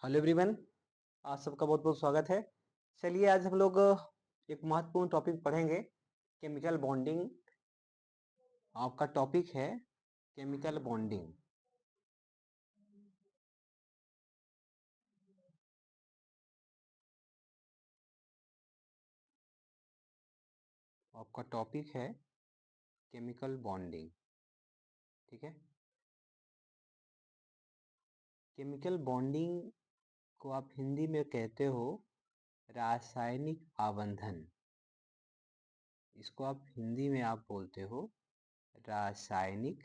Hello everyone, आप सबका बहुत बहुत स्वागत है। चलिए आज हम लोग एक महत्वपूर्ण टॉपिक पढ़ेंगे, केमिकल बॉन्डिंग। आपका टॉपिक है केमिकल बॉन्डिंग। आपका टॉपिक है केमिकल बॉन्डिंग, ठीक है। केमिकल बॉन्डिंग को आप हिंदी में कहते हो रासायनिक आबंधन। इसको आप हिंदी में आप बोलते हो रासायनिक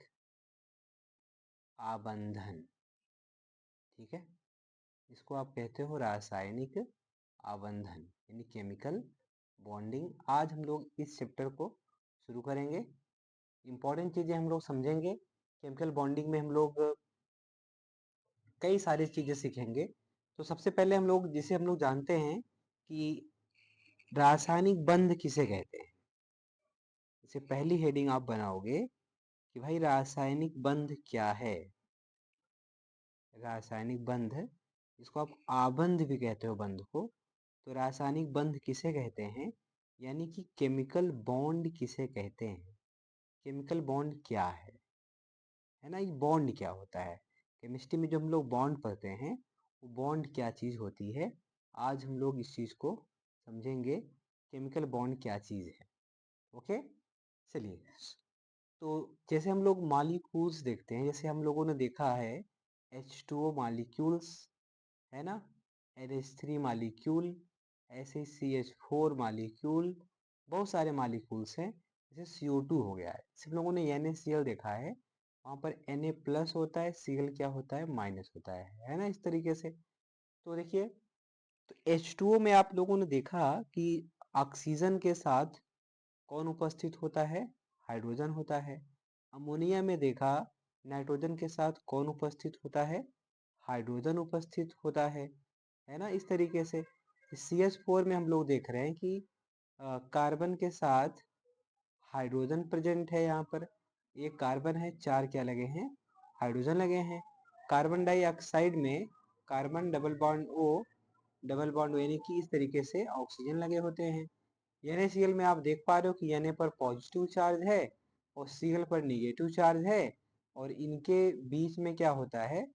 आबंधन, ठीक है। इसको आप कहते हो रासायनिक आबंधन यानी केमिकल बॉन्डिंग। आज हम लोग इस चैप्टर को शुरू करेंगे। इंपॉर्टेंट चीजें हम लोग समझेंगे। केमिकल बॉन्डिंग में हम लोग कई सारी चीजें सीखेंगे। तो सबसे पहले हम लोग जानते हैं कि रासायनिक बंध किसे कहते हैं। इससे पहली हेडिंग आप बनाओगे कि भाई रासायनिक बंध क्या है। रासायनिक बंध, इसको आप आबंध भी कहते हो बंध को। तो रासायनिक बंध किसे कहते हैं, यानी कि केमिकल बॉन्ड किसे कहते हैं। केमिकल बॉन्ड क्या है ना, ये बॉन्ड क्या होता है। केमिस्ट्री में जो हम लोग बॉन्ड पढ़ते हैं वो बॉन्ड क्या चीज होती है, आज हम लोग इस चीज को समझेंगे। केमिकल बॉन्ड क्या चीज है, ओके। चलिए, तो जैसे हम लोग मॉलिक्यूल्स देखते हैं, जैसे हम लोगों ने देखा है H2O मॉलिक्यूल्स, है ना, NH3 मॉलिक्यूल, ऐसे CH4 मॉलिक्यूल, बहुत सारे मॉलिक्यूल्स हैं। जैसे CO2 हो गया है, सिर्फ लोगों ने NaCl देखा है, वहाँ पर Na प्लस होता है, Cl क्या होता है, माइनस होता है ना, इस तरीके से। तो देखिए, तो H2O में आप लोगों ने देखा कि ऑक्सीजन के साथ कौन उपस्थित होता है, हाइड्रोजन होता है। अमोनिया में देखा नाइट्रोजन के साथ कौन उपस्थित होता है, हाइड्रोजन उपस्थित होता है ना, इस तरीके से। CH4 में हम लोग देख रहे हैं कि कार्बन के साथ हाइड्रोजन प्रेजेंट है। यहाँ पर एक कार्बन है, चार क्या लगे हैं, हाइड्रोजन लगे हैं। कार्बन डाइऑक्साइड में carbon double bond O, double bond यानी कि इस तरीके से ऑक्सीजन लगे होते हैं। NaCl में आप देख पा रहे हो कि Na पर पॉजिटिव चार्ज है और Cl पर निगेटिव चार्ज है, और इनके बीच में क्या होता है,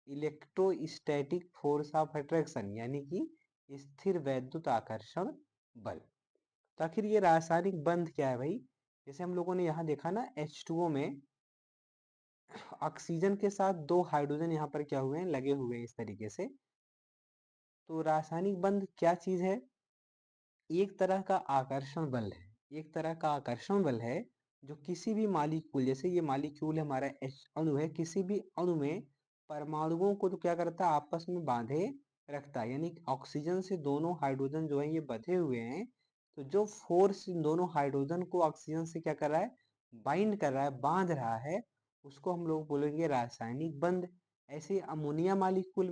इलेक्ट्रोस्टैटिक फोर्स ऑफ अट्रैक्शन यानी कि स्थिर वैद्युत आकर्षण बल। तो आखिर ये रासायनिक बंध क्या है भाई। जैसे हम लोगों ने यहाँ देखा ना, H2O में ऑक्सीजन के साथ दो हाइड्रोजन यहाँ पर क्या हुए हैं, लगे हुए हैं इस तरीके से। तो रासायनिक बंध क्या चीज है, एक तरह का आकर्षण बल है। एक तरह का आकर्षण बल है जो किसी भी मालिक्यूल, जैसे ये मालिक्यूल हमारा H अणु है, किसी भी अणु में परमाणुओं को तो क्या करता है, आपस में बांधे रखता है। यानी ऑक्सीजन से दोनों हाइड्रोजन जो है ये बंधे हुए हैं। तो जो फोर्स इन दोनों हाइड्रोजन को ऑक्सीजन से क्या कर रहा है, बाइंड कर रहा है, बांध रहा है, उसको हम लोग बोलेंगे रासायनिक बंध। ऐसे अमोनिया मालिक्यूल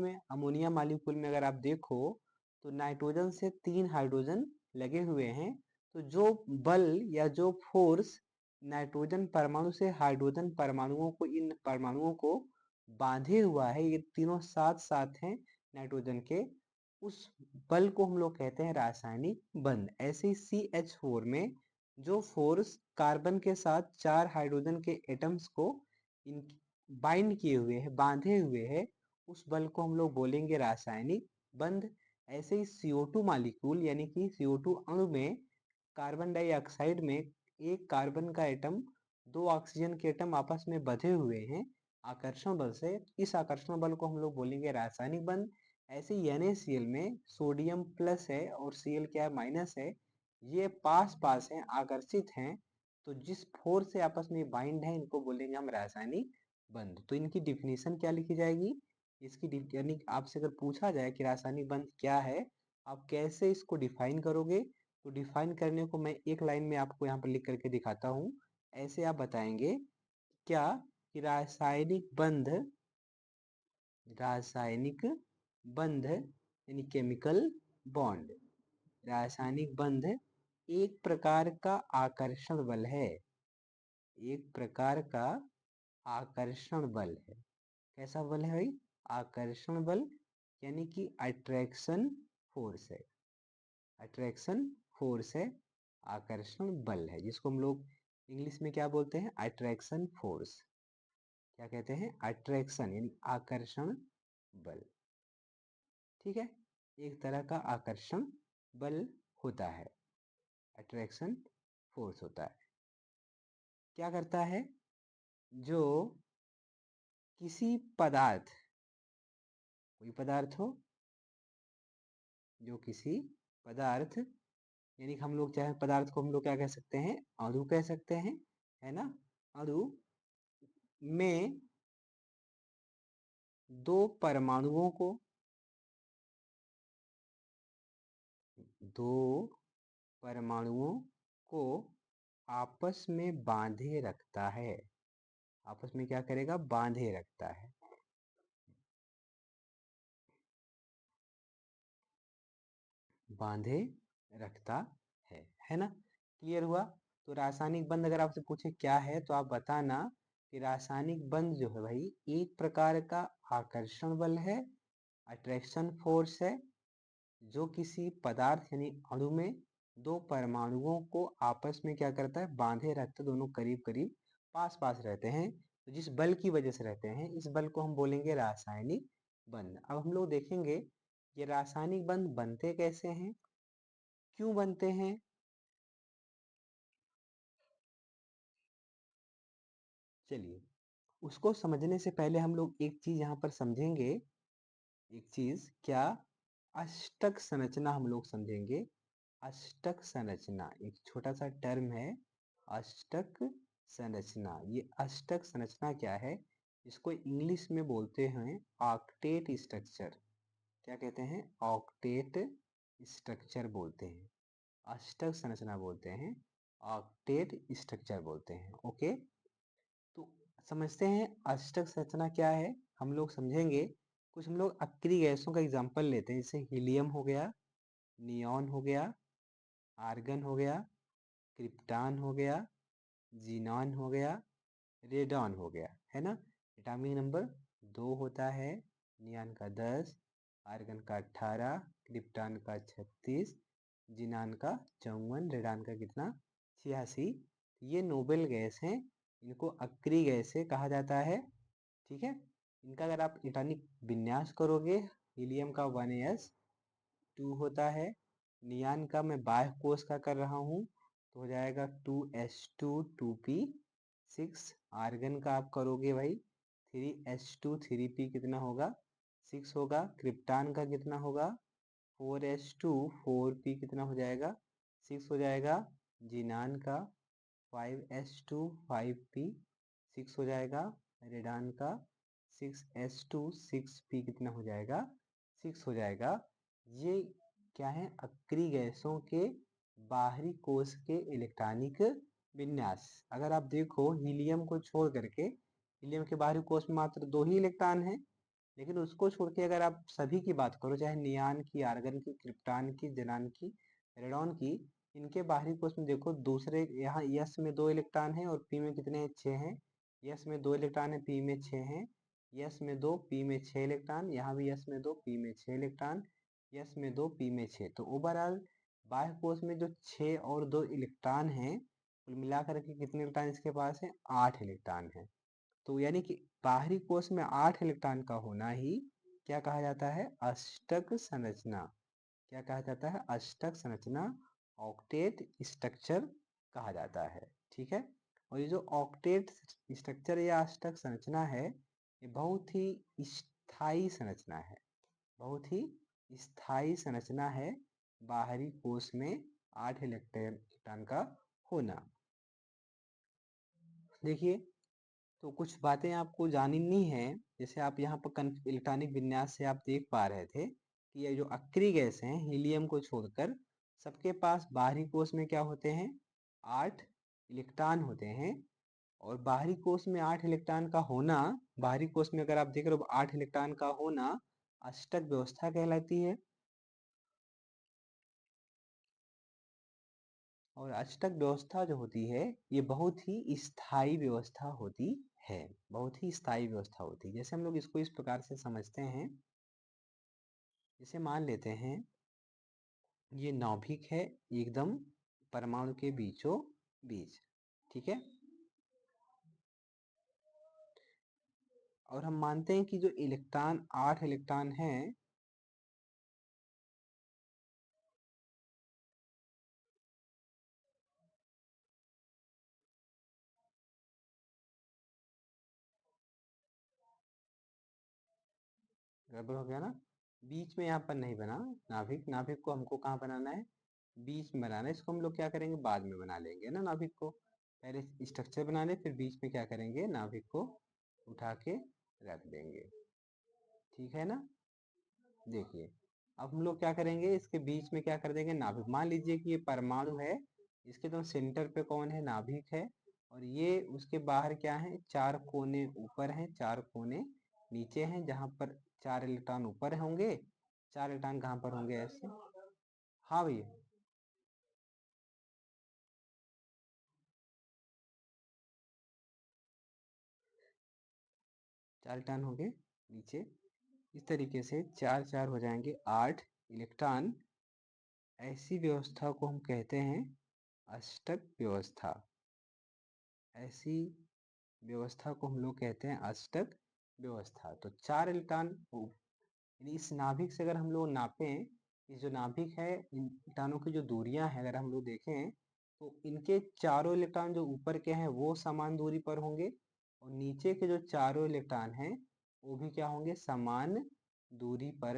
में अगर आप देखो तो नाइट्रोजन से तीन हाइड्रोजन लगे हुए हैं। तो जो बल या जो फोर्स नाइट्रोजन परमाणु से हाइड्रोजन परमाणुओं को, इन परमाणुओं को बांधे हुआ है, ये तीनों साथ साथ हैं नाइट्रोजन के, उस बल को हम लोग कहते हैं रासायनिक बंध। ऐसे ही CH4 में जो फोर्स कार्बन के साथ चार हाइड्रोजन के एटम्स को इन बाइंड किए हुए हैं, बांधे हुए हैं, उस बल को हम लोग बोलेंगे रासायनिक बंध। ऐसे ही CO2 मॉलिक्यूल यानी कि CO2 अणु में कार्बन डाइऑक्साइड में एक कार्बन का एटम, दो ऑक्सीजन के एटम आपस में बंधे हुए हैं आकर्षण बल से, इस आकर्षण बल को हम लोग बोलेंगे रासायनिक बंध। ऐसे ही NaCl में सोडियम प्लस है और Cl क्या है, माइनस है, ये पास पास हैं, आकर्षित हैं। तो जिस फोर्स से आपस में बाइंड है, इनको बोलेंगे हम रासायनिक बंध। तो इनकी डिफिनीशन क्या लिखी जाएगी, यानी आपसे अगर पूछा जाए कि रासायनिक बंध क्या है, आप कैसे इसको डिफाइन करोगे। तो डिफाइन करने को मैं एक लाइन में आपको यहाँ पर लिख करके दिखाता हूँ। ऐसे आप बताएंगे क्या कि रासायनिक बंध यानी केमिकल बॉन्ड, रासायनिक बंध एक प्रकार का आकर्षण बल है। एक प्रकार का आकर्षण बल है। कैसा बल है भाई, आकर्षण बल। यानी कि अट्रैक्शन फोर्स है। अट्रैक्शन फोर्स है, आकर्षण बल है, जिसको हम लोग इंग्लिश में क्या बोलते हैं? Attraction force. क्या कहते हैं? अट्रैक्शन यानी आकर्षण बल। ठीक है, एक तरह का आकर्षण बल होता है, अट्रैक्शन फोर्स होता है। क्या करता है? जो किसी पदार्थ, कोई पदार्थ हो, जो किसी पदार्थ, यानी कि हम लोग चाहे पदार्थ को हम लोग क्या कह सकते हैं? अणु कह सकते हैं, है ना? अणु में दो परमाणुओं को, दो परमाणुओं को आपस में बांधे रखता है। आपस में क्या करेगा? बांधे रखता है। बांधे रखता है ना? क्लियर हुआ? तो रासायनिक बंध अगर आपसे पूछे क्या है, तो आप बताना कि रासायनिक बंध जो है भाई एक प्रकार का आकर्षण बल है, अट्रैक्शन फोर्स है, जो किसी पदार्थ यानी अणु में दो परमाणुओं को आपस में क्या करता है? बांधे रखता है। दोनों करीब करीब पास पास रहते हैं, तो जिस बल की वजह से रहते हैं, इस बल को हम बोलेंगे रासायनिक बंध। अब हम लोग देखेंगे ये रासायनिक बंध बनते कैसे हैं, क्यों बनते हैं। चलिए, उसको समझने से पहले हम लोग एक चीज यहाँ पर समझेंगे। एक चीज क्या? अष्टक संरचना हम लोग समझेंगे। अष्टक संरचना एक छोटा सा टर्म है, अष्टक संरचना। ये अष्टक संरचना क्या है? इसको इंग्लिश में बोलते हैं ऑक्टेट स्ट्रक्चर। क्या कहते हैं? ऑक्टेट स्ट्रक्चर बोलते हैं, अष्टक संरचना बोलते हैं, ऑक्टेट स्ट्रक्चर बोलते हैं। ओके, तो समझते हैं अष्टक संरचना क्या है। हम लोग समझेंगे, कुछ हम लोग अक्रिय गैसों का एग्जांपल लेते हैं, जैसे हीलियम हो गया, नियॉन हो गया, आर्गन हो गया, क्रिप्टान हो गया, जीनॉन हो गया, रेडॉन हो गया, है ना? एटॉमिक नंबर 2 होता है, नियॉन का 10, आर्गन का 18, क्रिप्टान का 36, जीनॉन का 54, रेडॉन का कितना? 86। ये नोबेल गैस हैं, इनको अक्रिय गैसें कहा जाता है। ठीक है, इनका अगर आप एटॉमिक विन्यास करोगे, हीलियम का 1s2 होता है, नियान का मैं बाह्य कोश का कर रहा हूँ तो हो जाएगा 2s2 2p6। आर्गन का आप करोगे भाई 3s2 3p कितना होगा? 6 होगा। क्रिप्टान का कितना होगा? 4s2 4p कितना हो जाएगा? 6 हो जाएगा। जीनान का 5s2 5p 6 हो जाएगा। रेडान का 6s2 6p कितना हो जाएगा? 6 हो जाएगा। ये क्या है? अक्रिय गैसों के बाहरी कोश के इलेक्ट्रॉनिक विन्यास। अगर आप देखो हीलियम को छोड़ करके, हीलियम के बाहरी कोश में मात्र 2 ही इलेक्ट्रॉन है, लेकिन उसको छोड़ के अगर आप सभी की बात करो, चाहे नियान की, आर्गन की, क्रिप्टान की, जेनान की, रेडॉन की, इनके बाहरी कोश में देखो दूसरे, यहाँ यस में 2 इलेक्ट्रॉन है और पी में कितने हैं? 6 हैं। यस में 2 इलेक्ट्रॉन है, पी में 6 हैं। यस में 2, पी में 6 इलेक्ट्रॉन, यहाँ भी यस में 2, पी में 6 इलेक्ट्रॉन, यस में 2, पी में 6। तो ओवरऑल बाह्य कोश में जो 6 और 2 इलेक्ट्रॉन हैं, कुल मिलाकर के कितने इलेक्ट्रॉन इसके पास है? 8 इलेक्ट्रॉन है। तो यानी कि बाहरी कोश में 8 इलेक्ट्रॉन का होना ही क्या कहा जाता है? अष्टक संरचना। क्या कहा जाता है? अष्टक संरचना, ऑक्टेट स्ट्रक्चर कहा जाता है। ठीक है, और ये जो ऑक्टेट स्ट्रक्चर या अष्टक संरचना है, ये बहुत ही स्थायी संरचना है, बहुत ही स्थायी संरचना है। बाहरी कोश में 8 इलेक्ट्रॉन का होना। देखिए, तो कुछ बातें आपको जाननी है। जैसे आप यहाँ पर इलेक्ट्रॉनिक विन्यास से आप देख पा रहे थे कि ये जो अक्रिय गैस हैं, हीलियम को छोड़कर सबके पास बाहरी कोश में क्या होते हैं? 8 इलेक्ट्रॉन होते हैं। और बाहरी कोश में 8 इलेक्ट्रॉन का होना, बाहरी कोश में अगर आप देख रहे हो 8 इलेक्ट्रॉन का होना, अष्टक व्यवस्था कहलाती है। और अष्टक व्यवस्था जो होती है, ये बहुत ही स्थायी व्यवस्था होती है, बहुत ही स्थायी व्यवस्था होती है। जैसे हम लोग इसको इस प्रकार से समझते हैं इसे मान लेते हैं ये नाभिक है एकदम परमाणु के बीचों बीच, ठीक है। और हम मानते हैं कि जो इलेक्ट्रॉन 8 इलेक्ट्रॉन हैं, गड़बड़ हो गया ना, बीच में यहाँ पर नहीं बना नाभिक। नाभिक को हमको कहाँ बनाना है, बीच में बनाना है। इसको हम लोग क्या करेंगे, बाद में बना लेंगे ना नाभिक को। पहले स्ट्रक्चर बना ले, फिर बीच में क्या करेंगे, नाभिक को उठा के रख देंगे, ठीक है ना। देखिए अब हम लोग क्या करेंगे, इसके बीच में क्या कर देंगे, नाभिक। मान लीजिए कि ये परमाणु है, इसके तो सेंटर पे कौन है, नाभिक है। और ये उसके बाहर क्या है, 4 कोने ऊपर हैं, 4 कोने नीचे हैं, जहां पर 4 इलेक्ट्रॉन ऊपर होंगे, 4 इलेक्ट्रॉन कहाँ पर होंगे, ऐसे। हाँ भैया, 4 इलेक्ट्रॉन होंगे नीचे। इस तरीके से 4 4 हो जाएंगे 8 इलेक्ट्रॉन। ऐसी व्यवस्था को हम कहते हैं अष्टक व्यवस्था। ऐसी व्यवस्था को हम लोग कहते हैं अष्टक व्यवस्था। तो 4 इलेक्ट्रॉन यानी इस नाभिक से अगर हम लोग नापें, इस जो नाभिक है, इन इलेक्ट्रॉनों की जो दूरियां हैं अगर हम लोग देखें, तो इनके चारों इलेक्ट्रॉन जो ऊपर के हैं वो समान दूरी पर होंगे, और नीचे के जो चारों इलेक्ट्रॉन हैं वो भी क्या होंगे, समान दूरी पर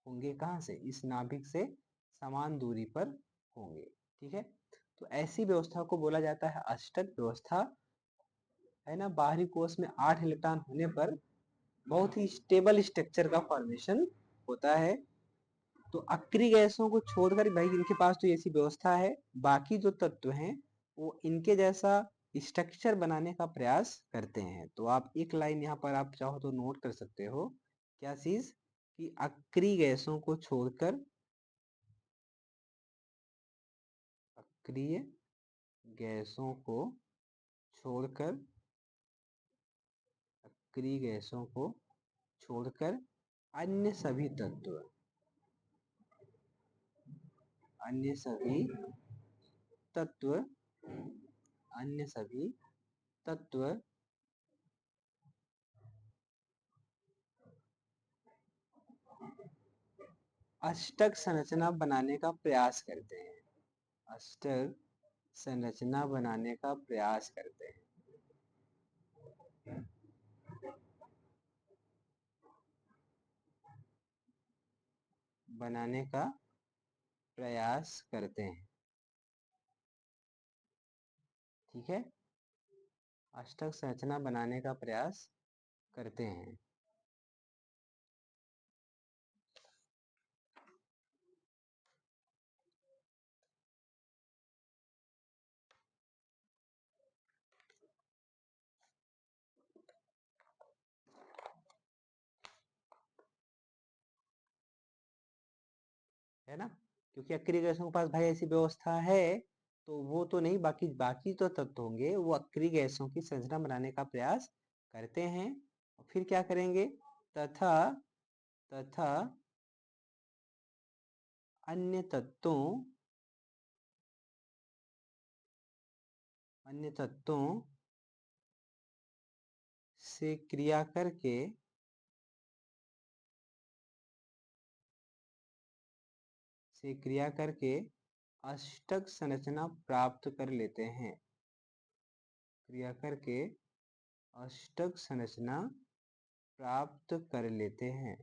होंगे। कहाँ से, इस नाभिक से समान दूरी पर होंगे, ठीक है। तो ऐसी व्यवस्था को बोला जाता है अष्टक व्यवस्था, है ना। बाहरी कोश में 8 इलेक्ट्रॉन होने पर बहुत ही स्टेबल स्ट्रक्चर का फॉर्मेशन होता है। तो अक्रिय गैसों को छोड़कर भाई इनके पास तो ऐसी व्यवस्था है, बाकी जो तत्व हैं वो इनके जैसा स्ट्रक्चर बनाने का प्रयास करते हैं। तो आप एक लाइन यहाँ पर आप चाहो तो नोट कर सकते हो, क्या चीज, कि अक्रिय गैसों को छोड़कर, अक्रिय गैसों को छोड़कर, अक्रिय गैसों को छोड़कर अन्य सभी तत्व, अन्य सभी तत्व, अन्य सभी तत्व अष्टक संरचना बनाने का प्रयास करते हैं, अष्टक संरचना बनाने का प्रयास करते हैं, बनाने का प्रयास करते हैं, ठीक है। अष्टक संरचना बनाने का प्रयास करते हैं, है ना। क्योंकि अक्रिय गैसों के पास भाई ऐसी व्यवस्था है, तो वो तो नहीं, बाकी बाकी तो तत्व होंगे वो अक्रिय गैसों की संरचना बनाने का प्रयास करते हैं। और फिर क्या करेंगे, तथा तथा अन्य तत्वों, अन्य तत्वों से क्रिया करके, से क्रिया करके अष्टक संरचना प्राप्त कर लेते हैं, क्रिया करके अष्टक संरचना प्राप्त कर लेते हैं,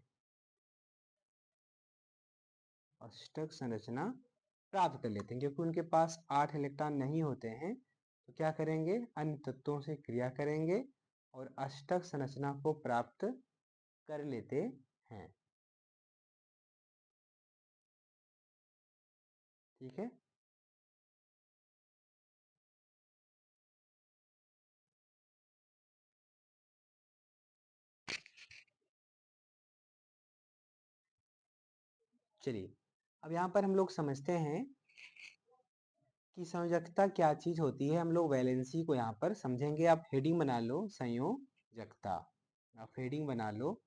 अष्टक संरचना प्राप्त कर लेते हैं। क्योंकि उनके पास 8 इलेक्ट्रॉन नहीं होते हैं, तो क्या करेंगे, अन्य तत्वों से क्रिया करेंगे और अष्टक संरचना को प्राप्त कर लेते हैं, ठीक है। चलिए अब यहाँ पर हम लोग समझते हैं कि संयोजकता क्या चीज होती है। हम लोग वैलेंसी को यहाँ पर समझेंगे। आप हेडिंग बना लो संयोजकता, आप हेडिंग बना लो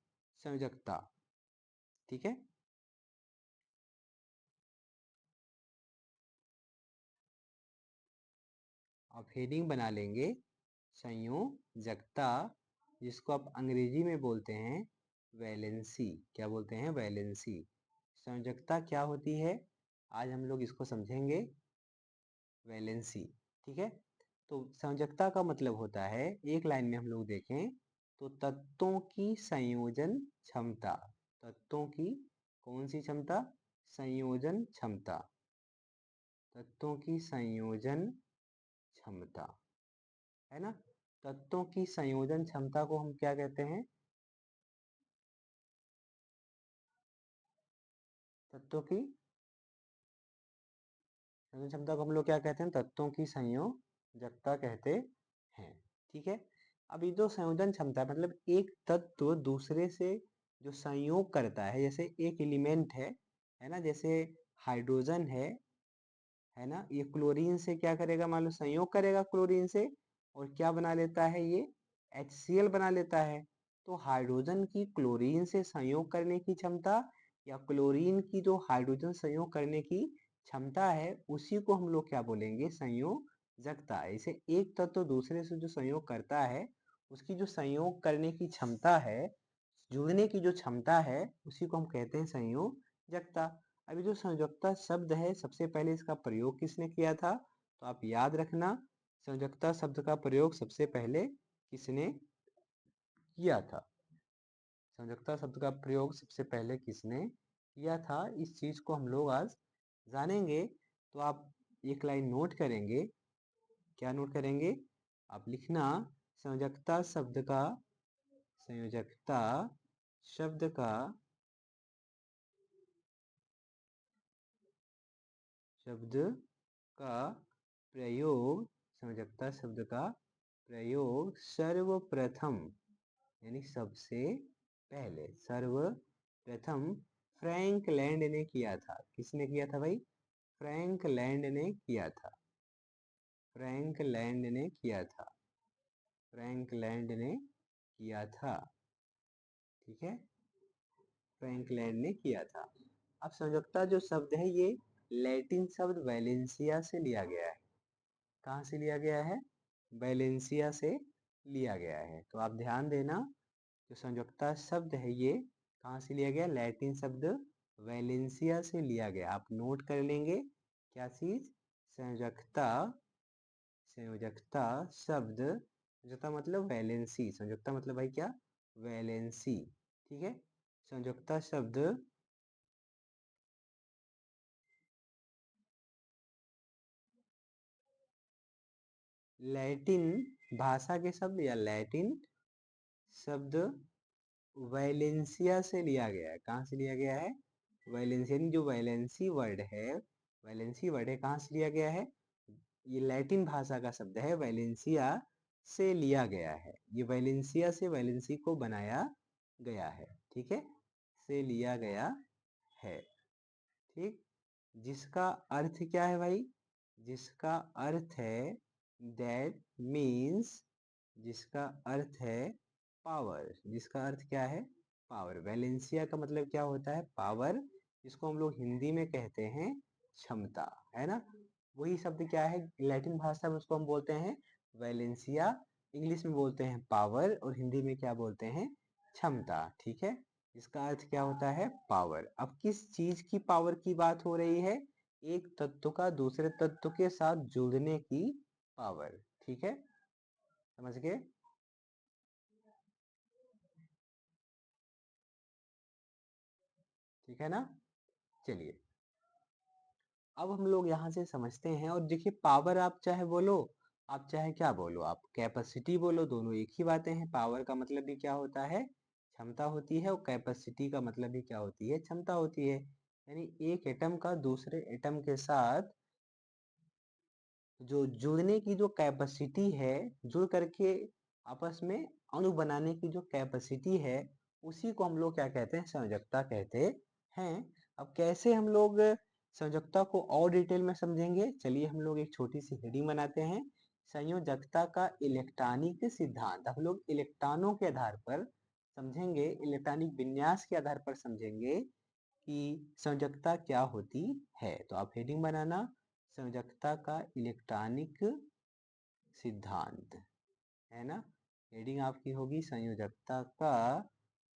संयोजकता, ठीक है। आप हेडिंग बना लेंगे संयोजकता, जिसको आप अंग्रेजी में बोलते हैं वैलेंसी। क्या बोलते हैं? वैलेंसी। संयोजकता क्या होती है आज हम लोग इसको समझेंगे, वैलेंसी। ठीक है, तो संयोजकता का मतलब होता है, एक लाइन में हम लोग देखें तो तत्वों की संयोजन क्षमता। तत्वों की कौन सी क्षमता? संयोजन क्षमता। तत्वों की संयोजन क्षमता, है ना। तत्वों की संयोजन क्षमता को हम क्या कहते हैं? तत्वों की संयोजन क्षमता को हम लोग क्या कहते हैं? तत्वों की संयोजकता कहते हैं। ठीक है, अब ये जो संयोजन क्षमता मतलब एक तत्व दूसरे से जो संयोग करता है, जैसे एक एलिमेंट है ना, जैसे हाइड्रोजन है ना, ये क्लोरीन से क्या करेगा? मान लो संयोग करेगा क्लोरीन से, और क्या बना लेता है? ये HCl बना लेता है। तो हाइड्रोजन की क्लोरीन से संयोग करने की क्षमता, या क्लोरीन की जो हाइड्रोजन संयोग करने की क्षमता है, उसी को हम लोग क्या बोलेंगे? संयोजकता। ऐसे एक तत्व दूसरे से जो संयोग करता है, उसकी जो संयोग करने की क्षमता है, जुड़ने की जो क्षमता है, उसी को हम कहते हैं संयोजकता। अभी जो संयोजकता शब्द है, सबसे पहले इसका प्रयोग किसने किया था? तो आप याद रखना, संयोजकता शब्द का प्रयोग सबसे पहले किसने किया था? संयोजकता शब्द का प्रयोग सबसे पहले किसने किया था? इस चीज को हम लोग आज जानेंगे। तो आप एक लाइन नोट करेंगे। क्या नोट करेंगे? आप लिखना, संयोजकता शब्द का, संयोजकता शब्द का, शब्द का प्रयोग, संयोजकता शब्द का प्रयोग सर्वप्रथम, यानी सबसे पहले, सर्वप्रथम फ्रैंक लैंड ने किया था। किसने किया था भाई? फ्रैंक लैंड ने किया था। फ्रैंक लैंड ने किया था। फ्रैंक लैंड ने किया था। ठीक है, फ्रैंक लैंड ने किया था। अब संयोजकता जो शब्द है, ये लैटिन शब्द वैलेंसिया से लिया गया है। कहाँ से लिया गया है? वैलेंसिया से लिया गया है। तो आप ध्यान देना, जो संयोजकता शब्द है ये कहाँ से लिया गया? लैटिन शब्द वैलेंसिया से लिया गया। आप नोट कर लेंगे क्या चीज? संयोजकता, संयोजकता शब्द, संयोजकता मतलब वैलेंसी, संयोजकता मतलब भाई क्या? वैलेंसी। ठीक है, संयोजकता शब्द लैटिन भाषा के शब्द या लैटिन शब्द वैलेंसिया से लिया गया है। कहाँ से लिया गया है? वैलेंसिया, जो वैलेंसी वर्ड है, वैलेंसी वर्ड है, कहाँ से लिया गया है? ये लैटिन भाषा का शब्द है, वैलेंसिया से लिया गया है। ये वैलेंसिया से वैलेंसी को बनाया गया है। ठीक है, से लिया गया है। ठीक, जिसका अर्थ क्या है भाई? जिसका अर्थ है, दैट मीन्स, जिसका अर्थ है पावर। जिसका अर्थ क्या है? पावर। वैलेंसिया का मतलब क्या होता है? पावर। इसको हम लोग हिंदी में कहते हैं क्षमता, है ना। वही शब्द क्या है? लैटिन भाषा में उसको हम बोलते हैं वैलेंसिया, इंग्लिश में बोलते हैं पावर, और हिंदी में क्या बोलते हैं? क्षमता। ठीक है, इसका अर्थ क्या होता है? पावर। अब किस चीज की पावर की बात हो रही है? एक तत्व का दूसरे तत्व के साथ जुड़ने की पावर। ठीक है, समझ गए? ठीक है ना। चलिए, अब हम लोग यहाँ से समझते हैं, और देखिए पावर आप चाहे बोलो, आप चाहे क्या बोलो, आप कैपेसिटी बोलो, दोनों एक ही बातें हैं। पावर का मतलब भी क्या होता है? क्षमता होती है, और कैपेसिटी का मतलब भी क्या होती है? क्षमता होती है। यानी एक एटम का दूसरे एटम के साथ जो जुड़ने की जो कैपेसिटी है, जुड़ करके आपस में अणु बनाने की जो कैपेसिटी है, उसी को हम लोग क्या कहते हैं? संयोजकता कहते हैं। अब कैसे हम लोग संयोजकता को और डिटेल में समझेंगे? चलिए हम लोग एक छोटी सी हेडिंग बनाते हैं, संयोजकता का इलेक्ट्रॉनिक सिद्धांत। हम लोग इलेक्ट्रॉनों के आधार पर समझेंगे, इलेक्ट्रॉनिक विन्यास के आधार पर समझेंगे कि संयोजकता क्या होती है। तो आप हेडिंग बनाना, संयोजकता का इलेक्ट्रॉनिक सिद्धांत, है ना। हेडिंग आपकी होगी संयोजकता का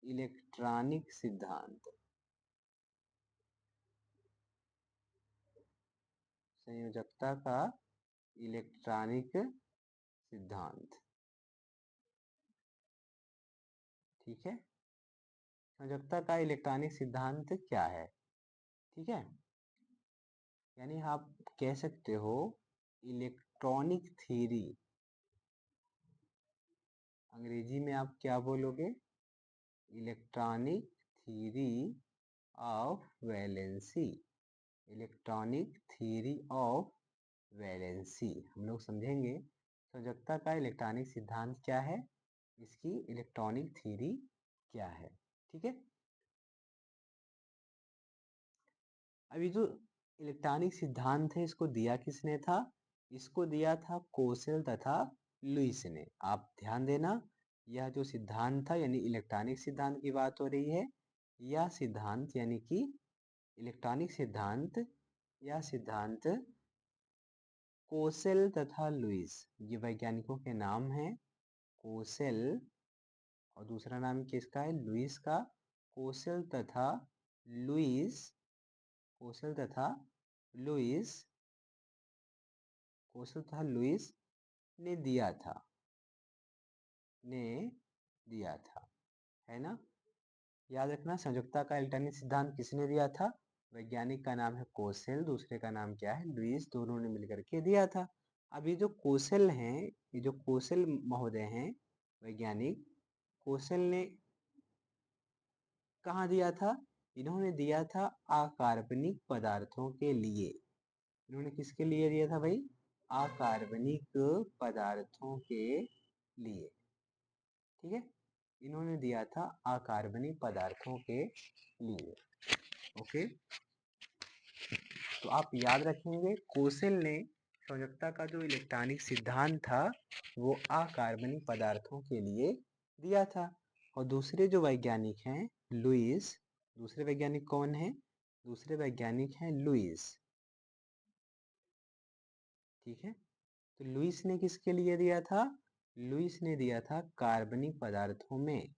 इलेक्ट्रॉनिक सिद्धांत। संयोजकता का इलेक्ट्रॉनिक सिद्धांत, ठीक है। संयोजकता का इलेक्ट्रॉनिक सिद्धांत क्या है, ठीक है। यानी आप कह सकते हो इलेक्ट्रॉनिक थ्योरी, अंग्रेजी में आप क्या बोलोगे, electronic theory of valency. Electronic theory of valency हम लोग समझेंगे संयोजकता का इलेक्ट्रॉनिक सिद्धांत क्या है, इसकी इलेक्ट्रॉनिक थ्योरी क्या है, ठीक है। अभी जो इलेक्ट्रॉनिक सिद्धांत है इसको दिया किसने था, इसको दिया था कोसेल तथा लुईस ने। आप ध्यान देना, यह जो सिद्धांत था यानी इलेक्ट्रॉनिक सिद्धांत की बात हो रही है। यह सिद्धांत यानी कि इलेक्ट्रॉनिक सिद्धांत, यह सिद्धांत कोसेल तथा लुईस, ये वैज्ञानिकों के नाम हैं। कोसेल और दूसरा नाम किसका है, लुईस का। कोसेल तथा लुईस, कोसेल तथा लुईस, कोसेल तथा लुईस ने दिया था, ने दिया था, है ना। याद रखना संयोजकता का इलेक्ट्रॉनिक सिद्धांत किसने दिया था, वैज्ञानिक का नाम है कोसेल, दूसरे का नाम क्या है, लुईस, दोनों ने मिलकर के दिया था। अब ये जो कोसेल हैं, ये जो कोसेल महोदय हैं वैज्ञानिक, कोसेल ने कहाँ दिया था, इन्होंने दिया था अकार्बनिक पदार्थों के लिए। इन्होंने किसके लिए दिया था भाई, अकार्बनिक पदार्थों के लिए, ठीक है। इन्होंने दिया था अकार्बनिक पदार्थों के लिए, ओके। तो आप याद रखेंगे कोसेल ने संयोजकता का जो इलेक्ट्रॉनिक सिद्धांत था वो अकार्बनिक पदार्थों के लिए दिया था। और दूसरे जो वैज्ञानिक हैं लुईस, दूसरे वैज्ञानिक कौन है, दूसरे वैज्ञानिक हैं लुईस, ठीक है। तो लुईस ने किसके लिए दिया था, लुईस ने दिया था कार्बनिक पदार्थों में,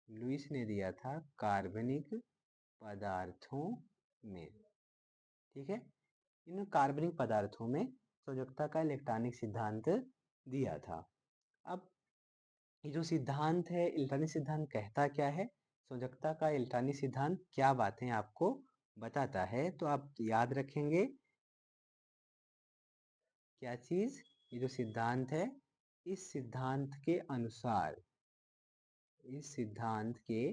लुईस ने दिया था कार्बनिक पदार्थों में, ठीक है। इन कार्बनिक पदार्थों में संयोजकता का इलेक्ट्रॉनिक सिद्धांत दिया था। अब ये जो सिद्धांत है, इलेक्ट्रॉनिक सिद्धांत कहता क्या है, संयोजकता का इलेक्ट्रॉनिक सिद्धांत क्या बातें आपको बताता है, तो आप याद रखेंगे क्या चीज, ये जो सिद्धांत है, इस सिद्धांत के अनुसार, इस सिद्धांत के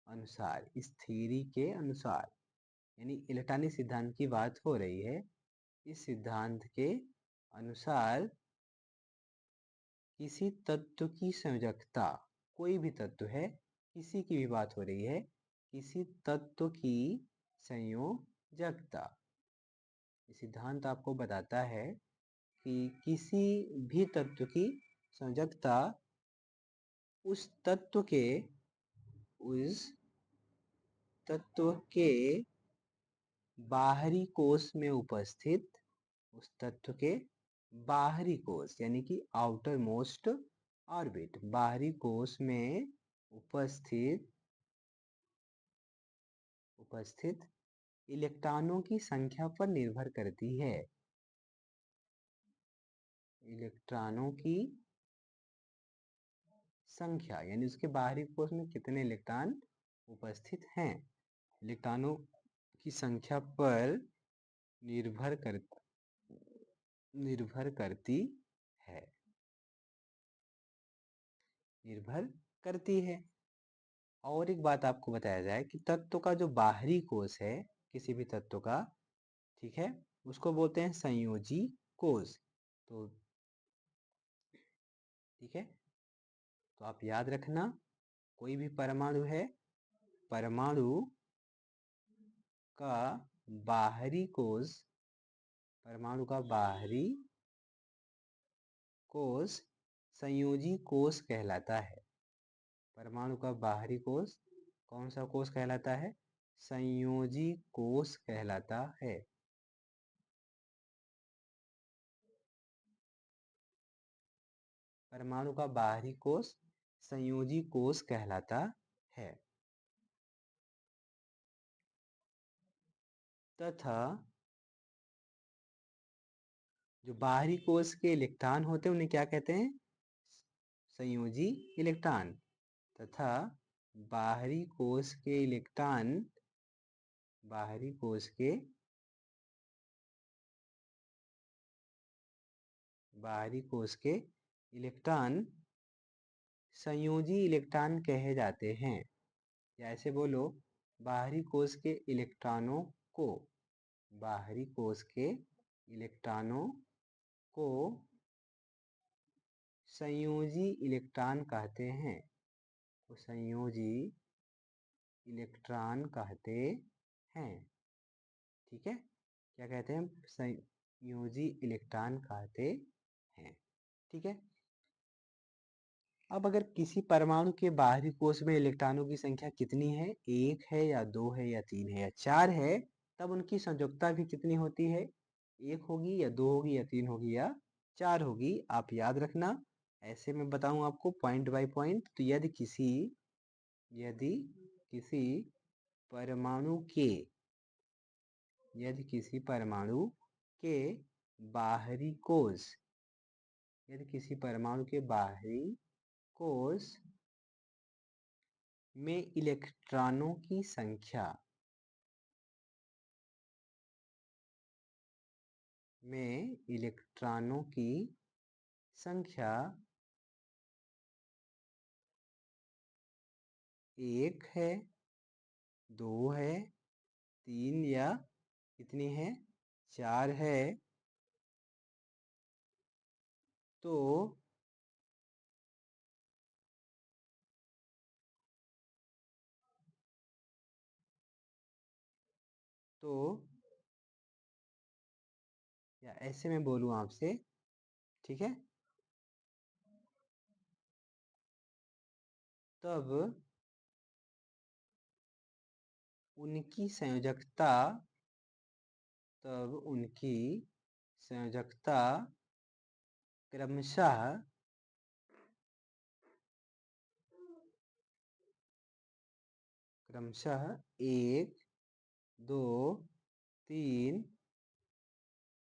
अनुसार, इस थ्योरी के अनुसार, यानी इलेक्ट्रॉनिक सिद्धांत की बात हो रही है, इस सिद्धांत के अनुसार किसी तत्व की संयोजकता, कोई भी तत्व है, किसी की भी बात हो रही है, किसी तत्व की संयोजकता, सिद्धांत आपको बताता है कि किसी भी तत्व की संयोजकता उस तत्व के, उस तत्व के बाहरी कोश में उपस्थित, उस तत्व के बाहरी कोश यानी कि आउटर मोस्ट ऑर्बिट, बाहरी कोश में उपस्थित, उपस्थित इलेक्ट्रॉनों की संख्या पर निर्भर करती है, इलेक्ट्रॉनों की संख्या यानी उसके बाहरी कोश में कितने इलेक्ट्रॉन उपस्थित हैं, इलेक्ट्रॉनों की संख्या पर निर्भर कर, निर्भर करती है, निर्भर करती है। और एक बात आपको बताया जाए कि तत्व का जो बाहरी कोश है किसी भी तत्व का, ठीक है, उसको बोलते हैं संयोजी कोश। तो ठीक है, तो आप याद रखना कोई भी परमाणु है, परमाणु का बाहरी कोश, परमाणु का बाहरी कोश संयोजी कोश कहलाता है। परमाणु का बाहरी कोश कौन सा कोश कहलाता है, संयोजी कोश कहलाता है। परमाणु का बाहरी कोश संयोजी कोश कहलाता है। तथा जो बाहरी कोश के इलेक्ट्रॉन होते हैं उन्हें क्या कहते हैं? संयोजी इलेक्ट्रॉन। तथा बाहरी कोश के इलेक्ट्रॉन, बाहरी कोश के इलेक्ट्रॉन संयोजी इलेक्ट्रॉन कहे जाते हैं। या ऐसे बोलो, बाहरी कोश के इलेक्ट्रॉनों को, बाहरी कोश के इलेक्ट्रॉनों को संयोजी इलेक्ट्रॉन कहते हैं। तो संयोजी इलेक्ट्रॉन कहते हैं। ठीक है, क्या कहते हैं? संयोजी इलेक्ट्रॉन कहते हैं। ठीक है, अब अगर किसी परमाणु के बाहरी कोश में इलेक्ट्रॉनों की संख्या कितनी है, 1 है या 2 है या 3 है या 4 है, तब उनकी संयोजकता भी कितनी होती है? 1 होगी या 2 होगी या 3 होगी या 4 होगी। आप याद रखना, ऐसे मैं बताऊं आपको पॉइंट बाय पॉइंट। तो यदि किसी परमाणु के बाहरी कोश में इलेक्ट्रॉनों की संख्या 1 है, 2 है, 3 या कितनी है, 4 है, तो या ऐसे मैं बोलूं आपसे, ठीक है, तब उनकी संयोजकता क्रमशः 1, 2, 3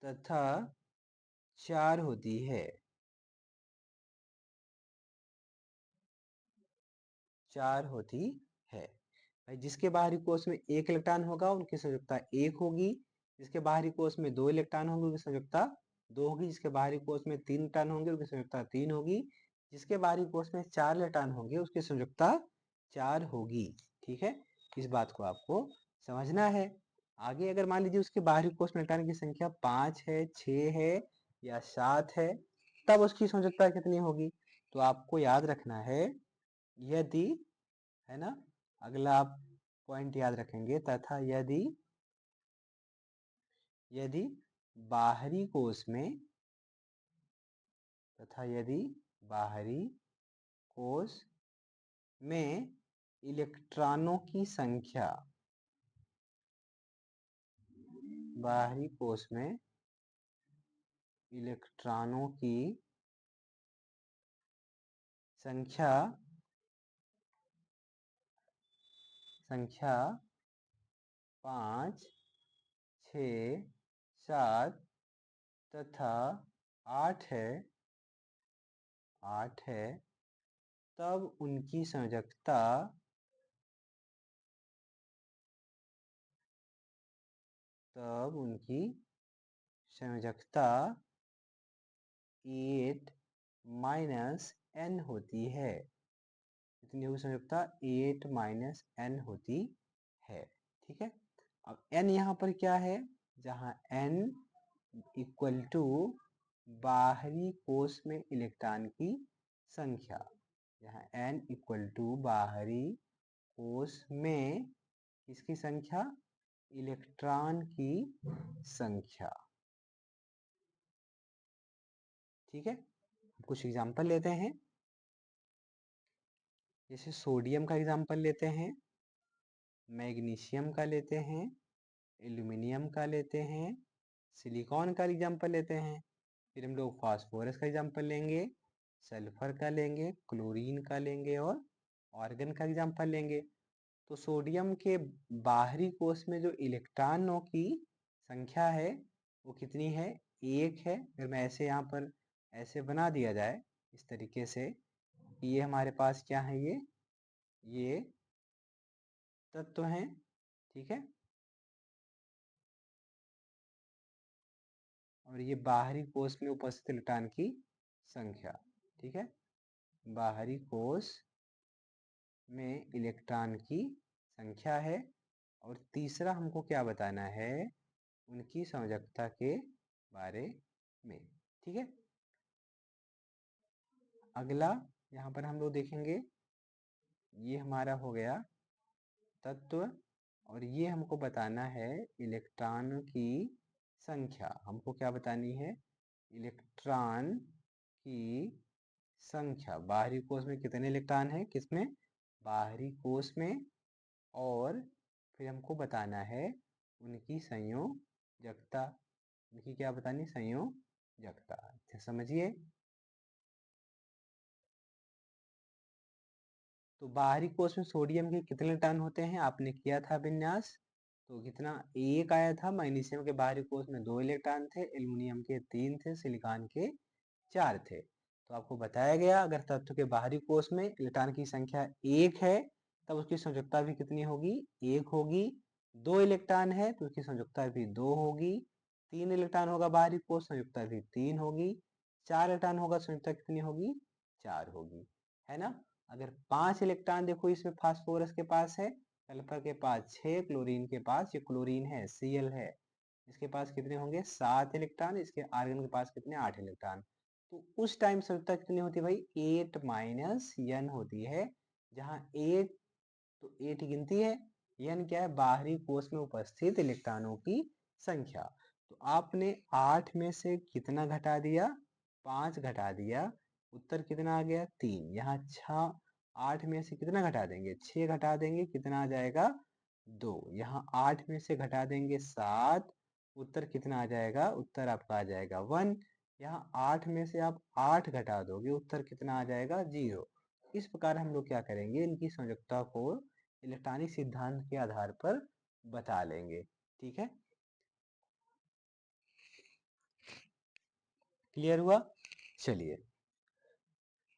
तथा 4 होती है। 4 होती है भाई। जिसके बाहरी कोश में 1 इलेक्ट्रॉन होगा उनकी संयोजकता 1 होगी। जिसके बाहरी कोश में 2 इलेक्ट्रॉन होंगे उनकी संयोजकता 2 होगी। जिसके बाहरी कोश में 3 इलेक्ट्रॉन होंगे उनकी संयोजकता 3 होगी। जिसके बाहरी कोश में 4 इलेक्ट्रॉन होंगे उसकी संयोजकता 4 होगी। ठीक है, इस बात को आपको समझना है। आगे अगर मान लीजिए उसके बाहरी कोश में इलेक्ट्रॉन की संख्या 5 है, 6 है या 7 है, तब उसकी संयोजकता कितनी होगी? तो आपको याद रखना है, यदि, है ना, अगला आप पॉइंट याद रखेंगे, तथा यदि बाहरी कोश में इलेक्ट्रॉनों की संख्या, बाहरी कोश में इलेक्ट्रॉनों की संख्या 5, 6, 7 तथा 8 है, तब उनकी संयोजकता 8 n होती है। कितनी होगी संयोजकता? 8 n होती है। ठीक है, अब n यहाँ पर क्या है? जहाँ n इक्वल टू बाहरी कोश में इलेक्ट्रॉन की संख्या, जहाँ n इक्वल टू बाहरी कोश में इसकी संख्या, इलेक्ट्रॉन की संख्या। ठीक है, कुछ एग्जाम्पल लेते हैं। जैसे सोडियम का एग्जाम्पल लेते हैं, मैग्नीशियम का लेते हैं, एल्यूमिनियम का लेते हैं, सिलिकॉन का एग्जाम्पल लेते हैं, फिर हम लोग फास्फोरस का एग्जाम्पल लेंगे, सल्फर का लेंगे, क्लोरीन का लेंगे और ऑर्गन का एग्जाम्पल लेंगे। तो सोडियम के बाहरी कोश में जो इलेक्ट्रॉनों की संख्या है वो कितनी है? 1 है। अगर मैं ऐसे यहाँ पर ऐसे बना दिया जाए इस तरीके से, ये हमारे पास क्या है, ये तत्व हैं, ठीक है। और ये बाहरी कोश में उपस्थित इलेक्ट्रॉन की संख्या, ठीक है। बाहरी कोश में इलेक्ट्रॉन की संख्या है। और तीसरा हमको क्या बताना है? उनकी संयोजकता के बारे में, ठीक है। अगला यहाँ पर हम लोग देखेंगे, ये हमारा हो गया तत्व, और ये हमको बताना है इलेक्ट्रॉन की संख्या। हमको क्या बतानी है? इलेक्ट्रॉन की संख्या। बाहरी कोश में कितने इलेक्ट्रॉन है? किसमें? बाहरी कोश में। और फिर हमको बताना है उनकी संयोजकता। उनकी क्या बतानी? संयोजकता। अच्छा समझिए। तो बाहरी कोश में सोडियम के कितने इलेक्ट्रॉन होते हैं? आपने किया था विन्यास, तो कितना? 1 आया था। मैग्नीशियम के बाहरी कोश में 2 इलेक्ट्रॉन थे, एल्युमिनियम के 3 थे, सिलिकॉन के 4 थे। तो आपको बताया गया अगर तत्व के बाहरी कोश में इलेक्ट्रॉन की संख्या 1 है तब उसकी संयोजकता भी कितनी होगी? 1 होगी। 2 इलेक्ट्रॉन है तो उसकी संयोजकता भी 2 होगी। 3 इलेक्ट्रॉन होगा बाहरी कोश, संयोजकता भी 3 होगी। 4 इलेक्ट्रॉन होगा, संयोजकता कितनी होगी? 4 होगी, है ना। अगर 5 इलेक्ट्रॉन देखो इसमें फास्फोरस के पास है, सल्फर के पास 6, क्लोरीन के पास, ये क्लोरीन है, Cl है, इसके पास कितने होंगे? 7 इलेक्ट्रॉन। इसके आर्गन के पास कितने? 8 इलेक्ट्रॉन। तो उस टाइम संयोजकता कितनी होती है भाई? 8 माइनस n होती है, जहां 8 तो 8 गिनती है, n क्या है? बाहरी कोश में उपस्थित इलेक्ट्रॉनों की संख्या। तो आपने 8 में से कितना घटा दिया? 5 घटा दिया। उत्तर कितना आ गया? 3। यहाँ 8 में से कितना घटा देंगे? 6 घटा देंगे, कितना आ जाएगा? 2। यहाँ 8 में से घटा देंगे 7, उत्तर कितना आ जाएगा? उत्तर आपका आ जाएगा 1। यहाँ 8 में से आप 8 घटा दोगे, उत्तर कितना आ जाएगा? 0। इस प्रकार हम लोग क्या करेंगे? इनकी संयोजकता को इलेक्ट्रॉनिक सिद्धांत के आधार पर बता लेंगे, ठीक है। क्लियर हुआ? चलिए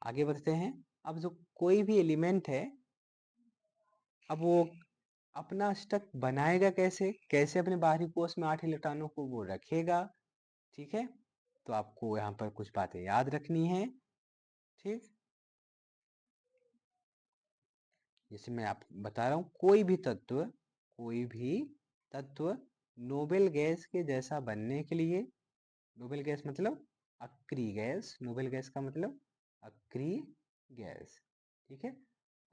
आगे बढ़ते हैं। अब जो कोई भी एलिमेंट है, अब वो अपना स्टक बनाएगा कैसे? कैसे अपने बाहरी कोश में 8 इलेक्ट्रॉनों को वो रखेगा, ठीक है। तो आपको यहाँ पर कुछ बातें याद रखनी है, ठीक। जैसे मैं आप बता रहा हूँ, कोई भी तत्व नोबेल गैस के जैसा बनने के लिए, नोबेल गैस मतलब अक्री गैस, नोबेल गैस का मतलब अक्री गैस, ठीक है।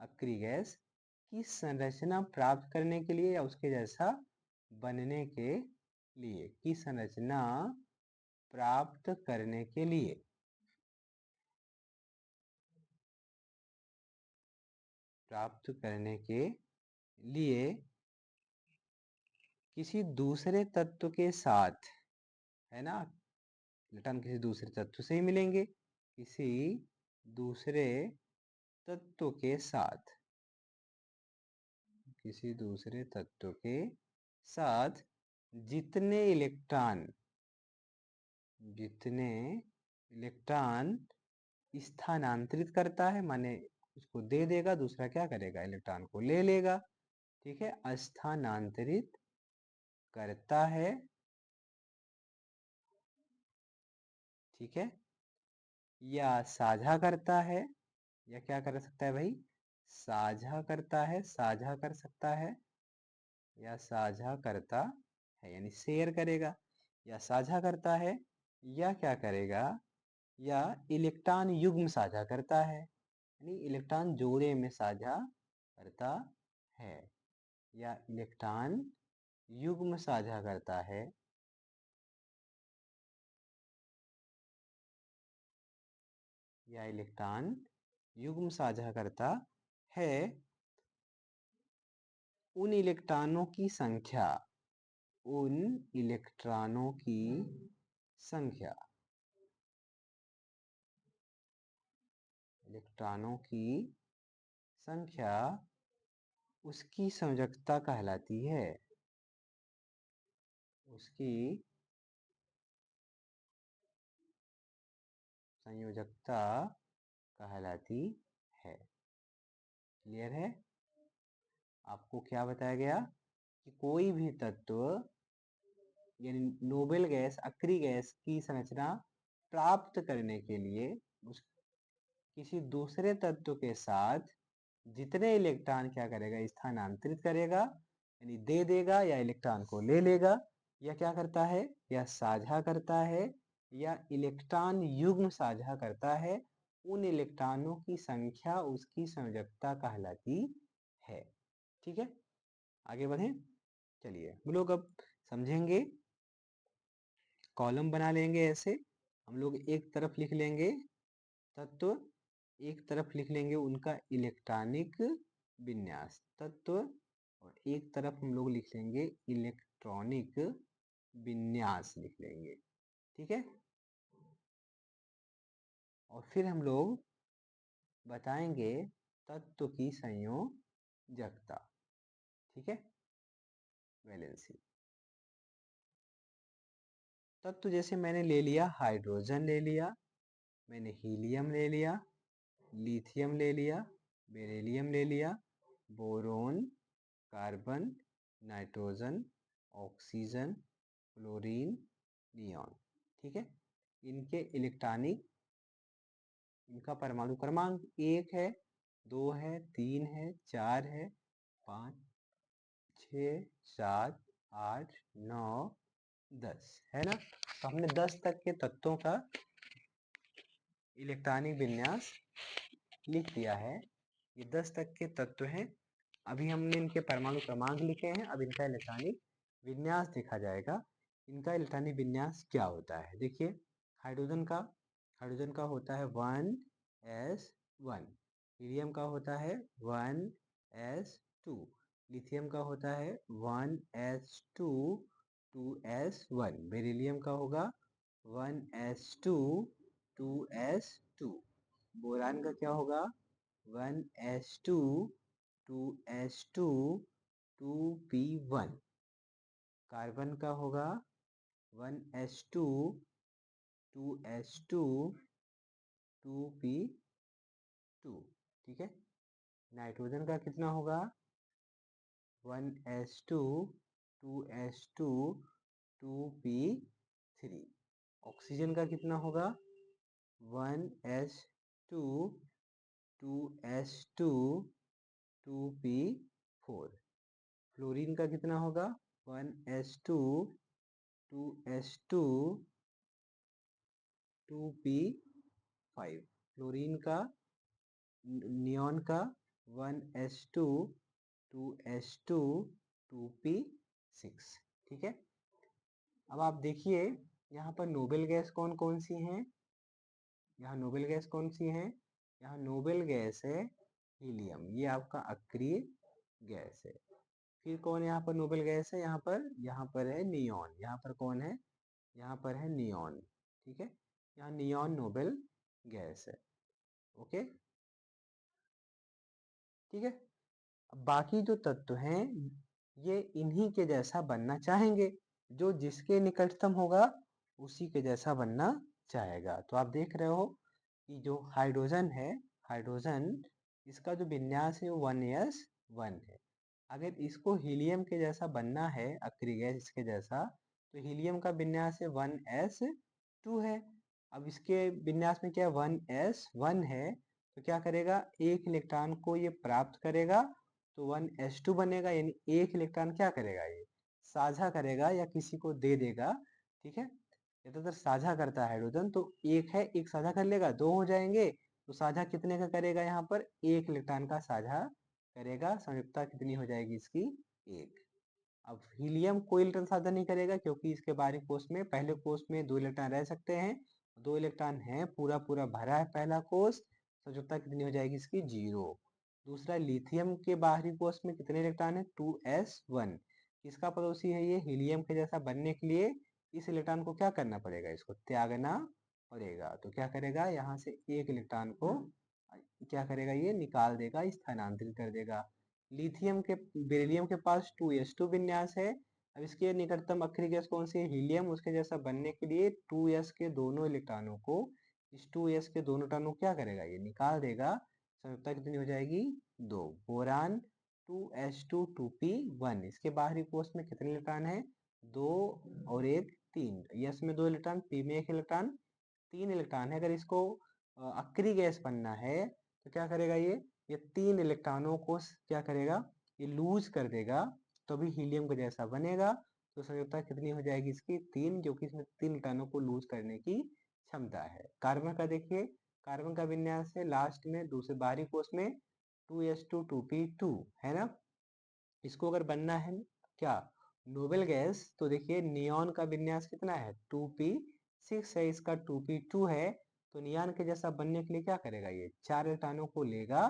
अक्री गैस की संरचना प्राप्त करने के लिए या उसके जैसा बनने के लिए, की संरचना प्राप्त करने के लिए, प्राप्त करने के लिए किसी दूसरे तत्व के साथ, है ना, इलेक्ट्रॉन किसी दूसरे तत्व से ही मिलेंगे, किसी दूसरे तत्व के साथ, किसी दूसरे तत्व के साथ जितने इलेक्ट्रॉन, जितने इलेक्ट्रॉन स्थानांतरित करता है, माने उसको दे देगा, दूसरा क्या करेगा? इलेक्ट्रॉन को ले लेगा, ठीक है। स्थानांतरित करता है, ठीक है, या साझा करता है, या क्या कर सकता है भाई? साझा करता है, साझा कर सकता है, या साझा करता है, यानी शेयर करेगा, या साझा करता है, या क्या करेगा? या इलेक्ट्रॉन युग्म साझा करता है, यानी इलेक्ट्रॉन जोड़े में साझा करता है, या इलेक्ट्रॉन युग्म साझा करता है, या इलेक्ट्रॉन युग्म साझा करता है। उन इलेक्ट्रॉनों की संख्या, उन इलेक्ट्रॉनों की संख्या इलेक्ट्रॉनों की संख्या उसकी संयोजकता कहलाती है। उसकी संयोजकता कहलाती है। क्लियर है? आपको क्या बताया गया कि कोई भी तत्व यानी नोबेल गैस, अक्रिय गैस की संरचना प्राप्त करने के लिए उस किसी दूसरे तत्व के साथ जितने इलेक्ट्रॉन क्या करेगा, स्थानांतरित करेगा, यानी दे देगा या इलेक्ट्रॉन को ले लेगा, या क्या करता है, या साझा करता है, या इलेक्ट्रॉन युग्म साझा करता है, उन इलेक्ट्रॉनों की संख्या उसकी संयोजकता कहलाती है। ठीक है, आगे बढ़ें। चलिए हम लोग अब समझेंगे। कॉलम बना लेंगे ऐसे। हम लोग एक तरफ लिख लेंगे तत्व, एक तरफ लिख लेंगे उनका इलेक्ट्रॉनिक विन्यास तत्व, और एक तरफ हम लोग लिख लेंगे इलेक्ट्रॉनिक विन्यास लिख लेंगे। ठीक है, और फिर हम लोग बताएंगे तत्व की संयोजकता। ठीक है, वैलेंसी तत्व जैसे मैंने ले लिया, हाइड्रोजन ले लिया, मैंने हीलियम ले लिया, लिथियम ले लिया, बेरिलियम ले लिया, boron, carbon, nitrogen, oxygen, fluorine, neon. ठीक है, इनके इलेक्ट्रॉनिक, इनका परमाणु क्रमांक 1 है, 2 है, 3 है, 4 है, 5, 6, 7, 8, 9, 10 है ना। तो हमने 10 तक के तत्वों का इलेक्ट्रॉनिक विन्यास लिख दिया है। ये 10 तक के तत्व हैं। अभी हमने इनके परमाणु क्रमांक लिखे हैं, अब इनका इलेक्ट्रॉनिक विन्यास देखा जाएगा। इनका इलेक्ट्रॉनिक विन्यास क्या होता है, देखिए। हाइड्रोजन का होता है 1s1, हीलियम का होता है 1s2, लिथियम का होता है 1s2 2s1, बेरिलियम का होगा 1s2 2s2, बोरान का क्या होगा 1s2 2s2 2p1, कार्बन का होगा 1s2 2s2 2p2। ठीक है, नाइट्रोजन का कितना होगा 1s2 2s2 2p3, ऑक्सीजन का कितना होगा 1s2 2s2 2p4, फ्लोरीन का कितना होगा 1s2 2s2 2p5, फ्लोरीन का, नियॉन का 1s2 2s2 2p6। ठीक है, अब आप देखिए यहाँ पर नोबेल गैस कौन कौन सी हैं। यहाँ नोबेल गैस कौन सी हैं, यहाँ नोबेल गैस है हीलियम, ये आपका अक्रिय गैस है। फिर कौन यहाँ पर नोबेल गैस है, यहाँ पर है नियॉन, यहाँ पर कौन है, यहाँ पर है नियॉन। ठीक है, यहाँ नियॉन नोबेल गैस है। ओके, ठीक है। अब बाकी जो तत्व हैं ये इन्हीं के जैसा बनना चाहेंगे, जो जिसके निकटतम होगा उसी के जैसा बनना चाहेगा। तो आप देख रहे हो कि जो हाइड्रोजन है, हाइड्रोजन इसका जो विन्यास है वो 1s1 है। अगर इसको हीलियम के जैसा बनना है, अक्रिय गैस इसके जैसा, तो हीलियम का विन्यास है 1s2 है। अब इसके विन्यास में क्या 1s1 है, तो क्या करेगा, एक इलेक्ट्रॉन को ये प्राप्त करेगा तो 1s2 बनेगा, यानी एक इलेक्ट्रॉन क्या करेगा, ये साझा करेगा या किसी को दे देगा। ठीक है, ज्यादातर साझा करता है हाइड्रोजन, तो एक है, एक साझा कर लेगा, दो हो जाएंगे, तो साझा कितने का करेगा, यहाँ पर एक इलेक्ट्रॉन का साझा करेगा, संयुक्ता कितनी हो जाएगी इसकी, एक। अब हीलियम कोई इलेक्ट्रॉन साझा नहीं करेगा, क्योंकि इसके बाहरी कोष में, पहले कोष में 2 इलेक्ट्रॉन रह सकते हैं, 2 इलेक्ट्रॉन है, पूरा पूरा भरा है पहला कोष, संयुक्ता कितनी हो जाएगी इसकी, 0। दूसरा, लिथियम के बाहरी कोष में कितने इलेक्ट्रॉन है, 2s1, किसका पड़ोसी है ये, हीलियम के जैसा बनने के लिए इस इलेक्ट्रॉन को क्या करना पड़ेगा, इसको त्यागना पड़ेगा। तो क्या करेगा, यहाँ से एक इलेक्ट्रॉन को क्या करेगा, ये निकाल देगा, स्थानांतरित कर देगा। बेरिलियम के पास 2s2 विन्यास है। अब इसके निकटतम अक्रिय गैस कौन सी है, हीलियम। उसके जैसा बनने के लिए 2s के दोनों इलेक्ट्रॉनों को, इस 2s के दोनों इलेक्ट्रॉनों को क्या करेगा, ये निकाल देगा। संयुक्ता कितनी हो जाएगी, 2। बोरान 2s2 2p1, इसके बाहरी कोष में कितने इलेक्ट्रॉन है, 2 और 1 3। यस में 2 इलेक्ट्रॉन, पी में 1 इलेक्ट्रॉन, 3 इलेक्ट्रॉन है। अगर इसको अक्रिय गैस बनना है तो क्या करेगा, ये 3 इलेक्ट्रॉनों को क्या करेगा, ये लूज कर देगा, तो भी हीलियम के जैसा बनेगा। तो संयुक्ता कितनी हो जाएगी इसकी, 3, जो कि इसमें 3 इलेक्ट्रॉनों को लूज करने की क्षमता है। कार्बन का देखिए, कार्बन का विन्यास है लास्ट में दूसरे बाहरी कोष में 2s2 2p2 है ना। इसको अगर बनना है क्या, नोबेल गैस, तो देखिए नियॉन का विन्यास कितना है, 2p6 है, इसका 2p2 है। तो नियॉन के जैसा बनने के लिए क्या करेगा, ये 4 इलेक्ट्रॉनों को लेगा,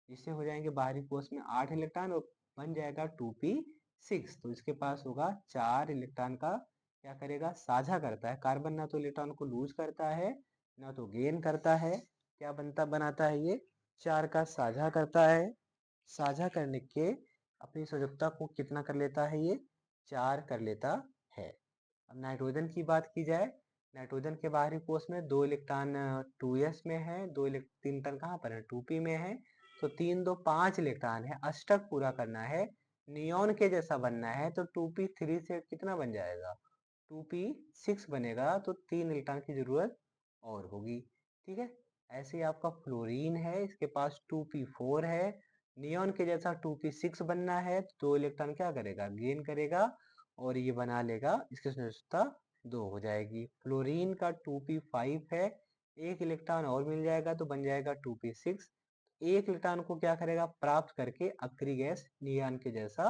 इससे हो जाएंगे बाहरी कोष में 8 इलेक्ट्रॉन और बन जाएगा 2p6। तो इसके पास होगा 4 इलेक्ट्रॉन का, क्या करेगा, साझा करता है। कार्बन ना तो इलेक्ट्रॉन को लूज करता है ना तो गेन करता है, क्या बनाता है, ये 4 का साझा करता है। साझा करने के अपनी संयोजकता को कितना कर लेता है, ये 4 कर लेता है। अब नाइट्रोजन की बात की जाए, नाइट्रोजन के बाहरी कोष में 2 इलेक्ट्रॉन 2s में है, 3 इलेक्ट्रॉन कहाँ पर है, 2p में है। तो 3 2 5 इलेक्ट्रॉन है, अष्टक पूरा करना है, नियॉन के जैसा बनना है, तो 2p3 से कितना बन जाएगा, 2p6 बनेगा। तो 3 इलेक्ट्रॉन की जरूरत और होगी, ठीक है। ऐसे ही आपका फ्लोरीन है, इसके पास 2p4 है, नियॉन के जैसा 2p6 बनना है, तो 2 इलेक्ट्रॉन क्या करेगा, गेन करेगा और ये बना लेगा, इसकी संयोजकता 2 हो जाएगी। फ्लोरीन का 2p5 है, 1 इलेक्ट्रॉन और मिल जाएगा तो बन जाएगा 2p6। एक इलेक्ट्रॉन को क्या करेगा, प्राप्त करके अक्रिय गैस नियॉन के जैसा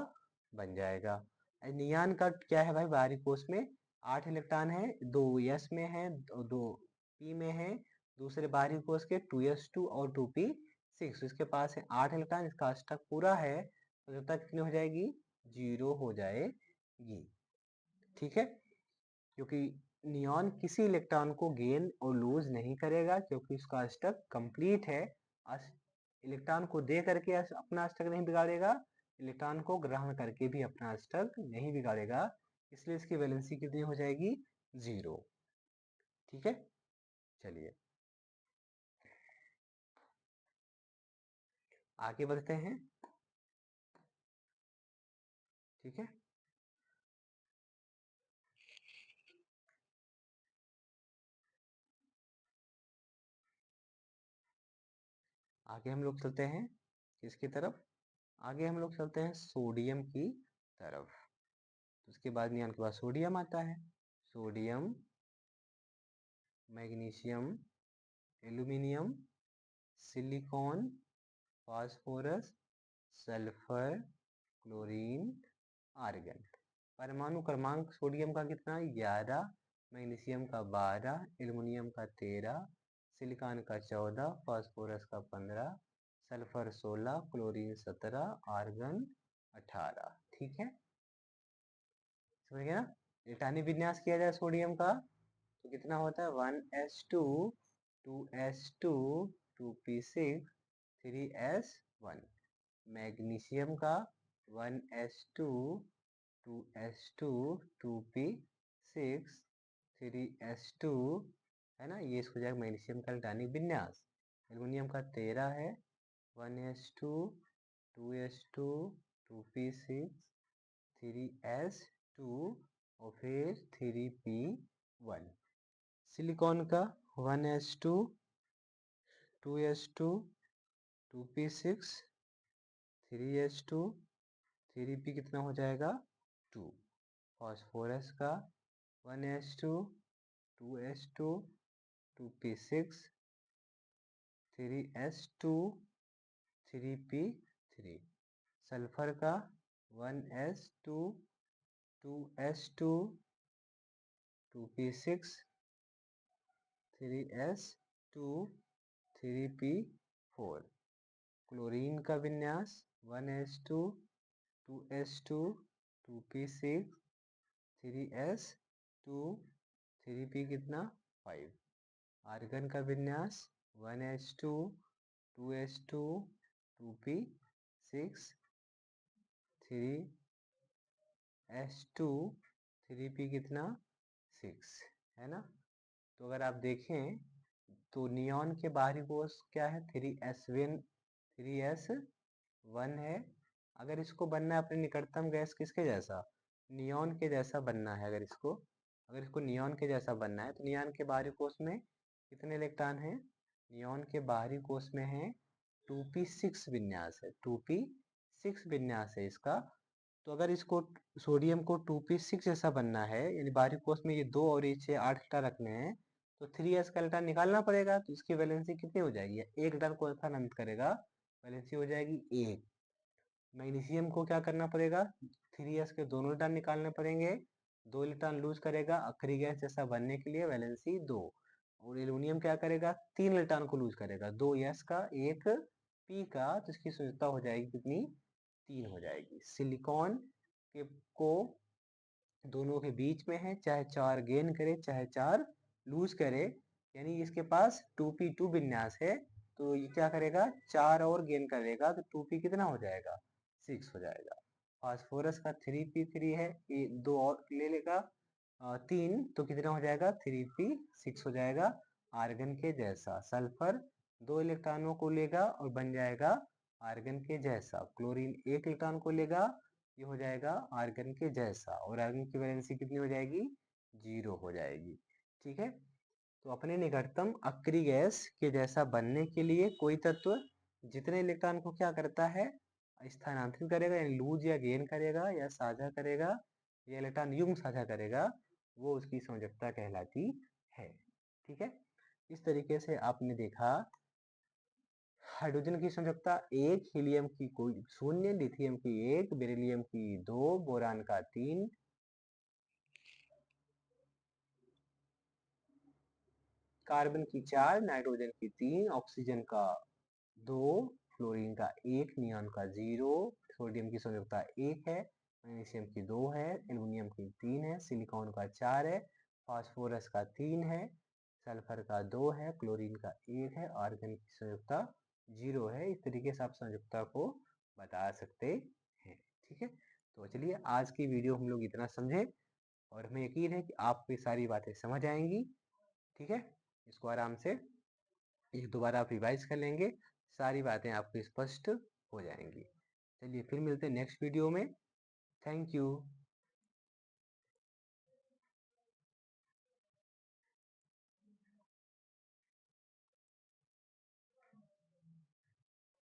बन जाएगा। नियॉन का क्या है भाई, बाहरी कोष में 8 इलेक्ट्रॉन है, 2 s में है, 2 p में है। दूसरे बाहरी कोष के 2s2 और 2p6, इसके पास है 8 इलेक्ट्रॉन, इसका अष्टक पूरा है, तो जब तक कितनी हो जाएगी, 0 हो जाएगी, ठीक है। क्योंकि नियॉन किसी इलेक्ट्रॉन को गेन और लूज नहीं करेगा, क्योंकि उसका अष्टक कंप्लीट है। इलेक्ट्रॉन को दे करके अपना अष्टक नहीं बिगाड़ेगा, इलेक्ट्रॉन को ग्रहण करके भी अपना अष्टक नहीं बिगाड़ेगा, इसलिए इसकी वैलेंसी कितनी हो जाएगी, 0, ठीक है। चलिए आगे बढ़ते हैं, ठीक है। आगे हम लोग चलते हैं किसकी तरफ, आगे हम लोग चलते हैं सोडियम की तरफ। तो उसके बाद नियॉन के बाद सोडियम आता है, sodium, magnesium, aluminium, silicon, phosphorus, sulphur, chlorine, argon. परमाणु क्रमांक सोडियम का कितना, 11, मैग्नीशियम का 12, एल्युमिनियम का 13, सिलिकॉन का 14, फास्फोरस का 15, सल्फर 16, क्लोरीन 17, आर्गन 18, ठीक है। समझ गए ना। इलेक्ट्रॉनिक विन्यास किया जाए सोडियम का तो कितना होता है, 1s2 2s2 2p6 3s1। Magnesium का 1s2 2s2 2p6 3s2 है ना, ये इसको जाएगा मैग्नीशियम का इलेक्ट्रॉनिक विन्यास। एल्युमिनियम का 13 है, 1s2 2s2 2p6 3s2 और फिर 3p1। सिलिकॉन का 1s2 2s2 2p6 3s2 3p कितना हो जाएगा, 2। फास्फोरस का 1s2 2s2 2p6 3s2 3p3। Sulphur का 1s2 2s2 2p6 3s2 3p4। Chlorine का विन्यास 1s2 2s2 2p6 3s2 3p कितना, 5। आर्गन का विन्यास 1s2 2s2 2p6 3s2 3p कितना 6 है ना। तो अगर आप देखें तो नियॉन के बाहरी कोष क्या है 3s1 है। अगर इसको बनना है अपने निकटतम गैस किसके जैसा नियॉन के जैसा बनना है। अगर इसको नियॉन के जैसा बनना है तो नियॉन के बाहरी कोष में कितने इलेक्ट्रॉन हैं। नियॉन के बाहरी कोष में है 2p6 विन्यास है 2p6 विन्यास है इसका। तो अगर इसको सोडियम को 2p6 जैसा बनना है यानी बाहरी कोष में ये 2 और ये 6 8 इलेक्ट्रॉन रखने हैं तो 3s का इलेक्ट्रॉन निकालना पड़ेगा। तो इसकी वैलेंसी कितनी हो जाएगी एक इलेक्ट्रॉन को स्थानांतरित करेगा वैलेंसी हो जाएगी 1। मैग्नीशियम को क्या करना पड़ेगा 3s के दोनों इलेक्ट्रॉन निकालने पड़ेंगे 2 इलेक्ट्रॉन लूज करेगा आखिरी गैस जैसा बनने के लिए वैलेंसी 2। और एल्युमिनियम क्या करेगा 3 इलेक्ट्रॉन को लूज करेगा 2 s का 1 p का तो इसकी संयोजकता हो जाएगी कितनी 3 हो जाएगी। सिलिकॉन के को दोनों के बीच में है चाहे 4 गेन करे चाहे 4 लूज करे यानी इसके पास 2p2 विन्यास है तो ये क्या करेगा 4 और गेन करेगा तो 2p कितना हो जाएगा 6 हो जाएगा। फास्फोरस का 3p3 है ये 2 और ले लेगा 3 तो कितना हो जाएगा 3p6 हो जाएगा। आर्गन के जैसा सल्फर 2 इलेक्ट्रॉनों को लेगा और बन जाएगा आर्गन के जैसा। क्लोरीन 1 इलेक्ट्रॉन को लेगा ये हो जाएगा आर्गन के जैसा और आर्गन की वैलेंसी कितनी हो जाएगी 0 हो जाएगी। ठीक है तो अपने निकटतम अक्रिय गैस के जैसा बनने के लिए कोई तत्व जितने इलेक्ट्रॉन को क्या करता है स्थानांतरित करेगा यानी लूज या गेन करेगा या साझा करेगा या इलेक्ट्रॉन युग्म साझा करेगा वो उसकी संयोजकता कहलाती है। ठीक है इस तरीके से आपने देखा हाइड्रोजन की संयोजकता 1 हीलियम की कोई 0 लिथियम की 1 बेरिलियम की 2 बोरान का 3 कार्बन की 4 नाइट्रोजन की 3 ऑक्सीजन का 2 फ्लोरीन का 1 नियॉन का 0 सोडियम की संयोजकता 1 है मैग्नीशियम की 2 है एल्युमिनियम की 3 है सिलिकॉन का 4 है फास्फोरस का 3 है सल्फर का 2 है क्लोरीन का 1 है आर्गन की संयोजकता 0 है। इस तरीके से आप संयोजकता को बता सकते हैं। ठीक है तो चलिए आज की वीडियो हम लोग इतना समझे और हमें यकीन है कि आपको ये सारी बातें समझ आएंगी। ठीक है इसको आराम से एक दोबारा आप रिवाइज कर लेंगे सारी बातें आपको स्पष्ट हो जाएंगी। चलिए फिर मिलते हैं नेक्स्ट वीडियो में। Thank you.